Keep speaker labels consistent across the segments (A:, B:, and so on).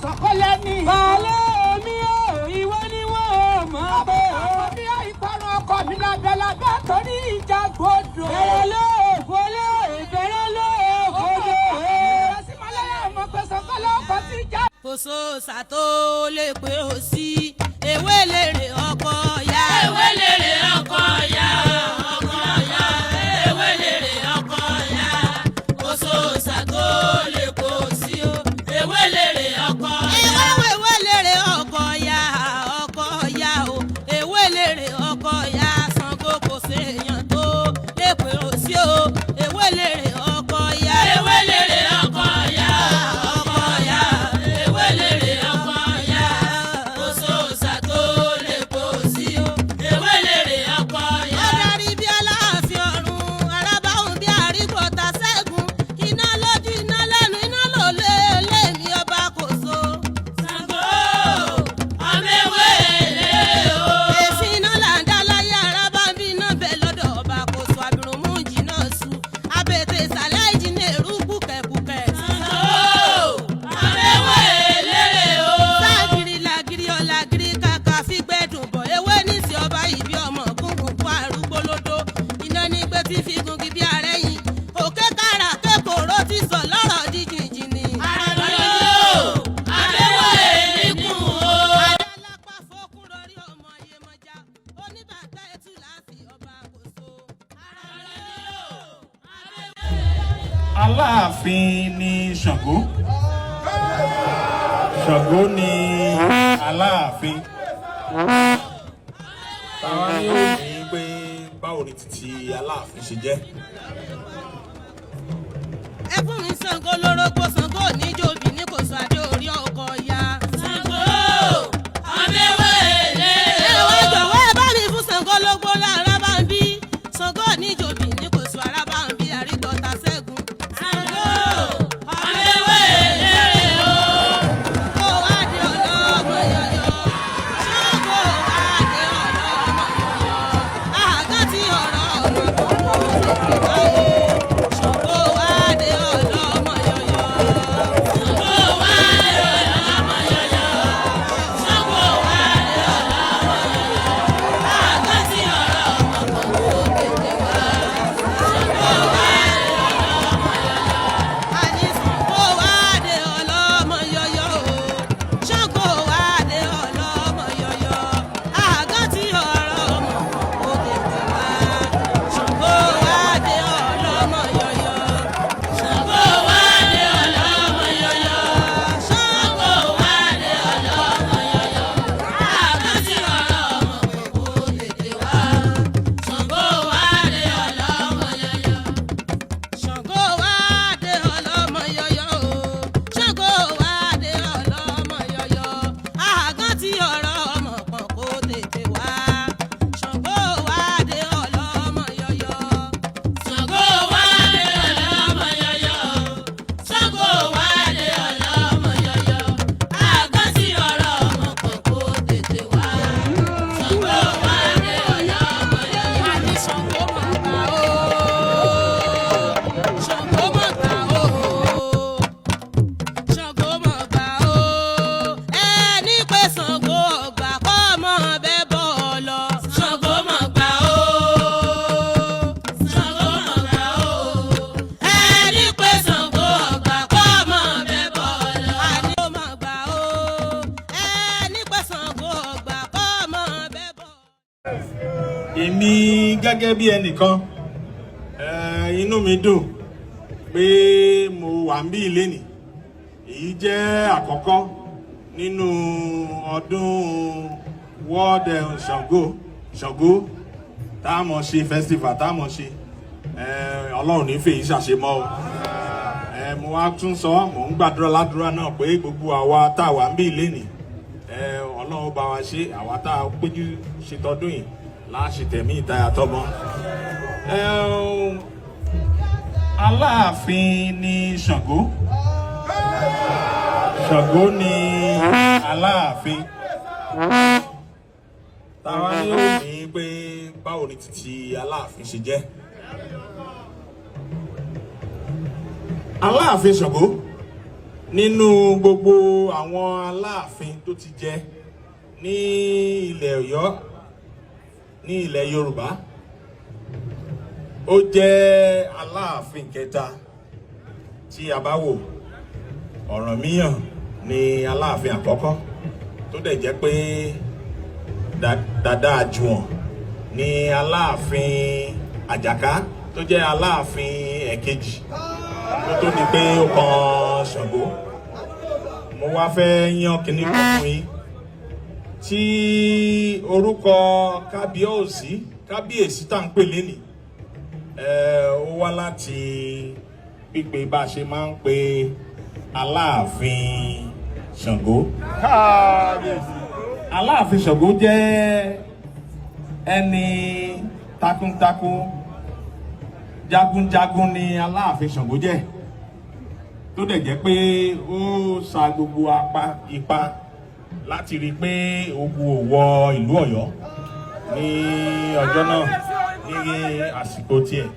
A: sọ̀kọ́lẹ́ ní.
B: Balẹ̀ mi ò ìwọ ni wọ́n mọ̀ pé.
A: Àbọ̀ bí ìparun ọkọ mi lábẹ́lábẹ́ torí ìjà gbọdọ̀.
B: Bẹ̀rẹ̀ ló fọlé ìbẹ̀rẹ̀ ló fọlé.
A: Ìrẹsì mọ́lẹ́ ọmọ pé sọ̀kọ́lẹ́ ọkọ ti já.
C: Kò sóòsà tó lè pé ó sí ewé lèrè ọkọ ya. Ewé lèrè ọkọ ya. Ọkọ ya. Ewé lèrè ọkọ ya. Kò sóòsà tó lè pé ó sí o. Ewé lèrè ọkọ ya. Ewé lèrè ọkọ ya. Ọkọ ya o. Ewé lèrè ọkọ ya. Ṣàngó kò séèyàn tó lè pé ó sí o. Ewé lèrè ọkọ ya. Ewé lèrè ọkọ ya.
D: Aláàfin ni Ṣàngó. Ṣàngó ni Aláàfin. Táwa ni ó ní pé báwo ni títí Aláàfin ṣe jẹ́.
C: Ẹ fún mi Ṣàngó lórógbó Ṣàngó níjòbí ní kò sọ adé orí ọkọ ya. Ṣàngó àmẹ́wé lè. Ẹ̀wọ̀ ìjọ̀wọ́ ẹ bá mi fún Ṣàngó lógbó lára bá ń bí. Ṣàngó níjòbí ní kò sọ ara bá ń bí àrígbọ́ta ṣẹ́gun. Ṣàngó àmẹ́wé lè o. Kó wá di ọlọ́mọ yọ̀yọ̀. Ṣàngó wá di ọlọ́mọ yọ̀yọ̀. Àgá tí ọ̀rọ̀ ọ̀rọ̀ kò kó lè fi báyìí. Ṣàngó wá di ọlọ́mọ yọ̀yọ̀. Ṣàngó wá di ọlọ́mọ yọ̀yọ̀. Ṣàngó wá di ọlọ́mọ yọ̀yọ̀. Àgá tí ọ̀rọ̀ ọ̀rọ̀ kò kó lè fi báyìí. Ṣàngó wá di ọlọ́mọ yọ̀yọ̀. Àní Ṣàngó wá di ọlọ́mọ yọ̀yọ̀ o. Ṣàngó wá di ọlọ́mọ yọ̀yọ̀. Àgá tí ọ̀rọ̀ ọmọ kò lè fi báyìí. Ṣàngó wá di ọlọ́mọ yọ̀yọ̀. Ṣàngó wá di ọlọ́mọ yọ̀yọ̀. Ṣàngó wá di ọlọ́mọ yọ̀yọ̀. Àgá tí ọ̀rọ̀ ọmọ kò lè fi wá. Ṣàngó wá di ọlọ́mọ yọ̀yọ̀. Ṣàngó wá di ọlọ́mọ yọ̀yọ̀ o. Ṣàngó wá di ọlọ́mọ yọ̀yọ̀. Àgá tí ọ̀rọ̀ ọmọ kan kò tètè wá. Ṣàngó wá di ọlọ́mọ yọ̀yọ̀. Ṣàngó wá di ọlọ́mọ yọ̀yọ̀. Ṣàngó wá di ọlọ́mọ yọ̀yọ̀. Àgá tí ọ̀rọ̀ ọmọ kan kò tètè wá. Ṣàngó wá di ọlọ́mọ yọ̀yọ̀. Àní Ṣàngó mà gbà ó. Ṣàngó mà gbà ó. Ṣàngó mà gbà ó. Ẹni pé Ṣàngó ọgbà kọ́ mọ́ bẹ́ẹ̀ bọ́ lọ. Ṣàngó mà gbà ó. Ṣàngó mà gbà ó. Ẹni pé Ṣàngó ọgbà kọ́ mọ́ bẹ́ẹ̀ bọ́ lọ. Àní ó mà gbà ó. Ẹni pé Ṣàngó ọgbà kọ́ mọ́ bẹ́ẹ̀ bọ́.
D: Èmi gẹ́gẹ́ bí ẹnìkan inú mi dùn pé mo wà ń bí ilé nì. Èyí jẹ́ àkọ́kọ́ nínú ọdún World Ṣàngó tá a mọ̀ ṣe festival tá a mọ̀ ṣe. Ọlọ́run ní fèyí ṣàṣemọ́ o. Mo wá tún sọ mò ń gbàdúrà ládùúrà náà pé gbogbo àwa tá a wà ń bí ilé nì Ọlọ́run bá wa ṣe àwa tá a péjú ṣe tọdún yìí láṣẹ tẹ̀mí ìtayà tọmọ. Aláàfin ni Ṣàngó. Ṣàngó ni Aláàfin. Táwa ni ó ní pé báwo ni títí Aláàfin ṣe jẹ́. Aláàfin Ṣàngó nínú gbogbo àwọn aláàfin tó ti jẹ ní ilẹ̀ Ọ̀yọ́ ní ilẹ̀ Yorùbá ó jẹ́ aláàfin kẹta tí a bá wò. Ọ̀rànmíyàn ni aláàfin àkọ́kọ́ tó dẹ̀ jẹ́ pé Dàda Àjùwọ̀n ni aláàfin Àjàká tó jẹ́ aláàfin ẹ̀kejì tó tó di pé ó kan Ṣàngó. Mo wá fẹ́ yan kinní kan fún yín tí orúkọ kábíyèsí tá à ń pè lénìí ó wá láti pípe bá a ṣe máa ń pe Aláàfin Ṣàngó. Aláàfin Ṣàngó jẹ́ ẹni takuntakun jagunjagun ni Aláàfin Ṣàngó jẹ́ tó dẹ̀ jẹ́ pé ó sa gbogbo ipá láti rí i pé ogun ò wọ ìlú Ọ̀yọ́ ní ọjọ́ náà ní àsìkò tiẹ̀.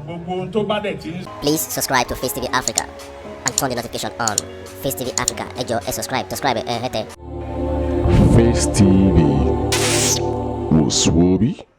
D: Gbogbo tó bá dẹ̀ ti.
E: Please subscribe to Face TV Africa and turn the notification on. Face TV Africa, ẹ jọ̀ọ́ ẹ subscribe hete.
F: Face TV was Swoby.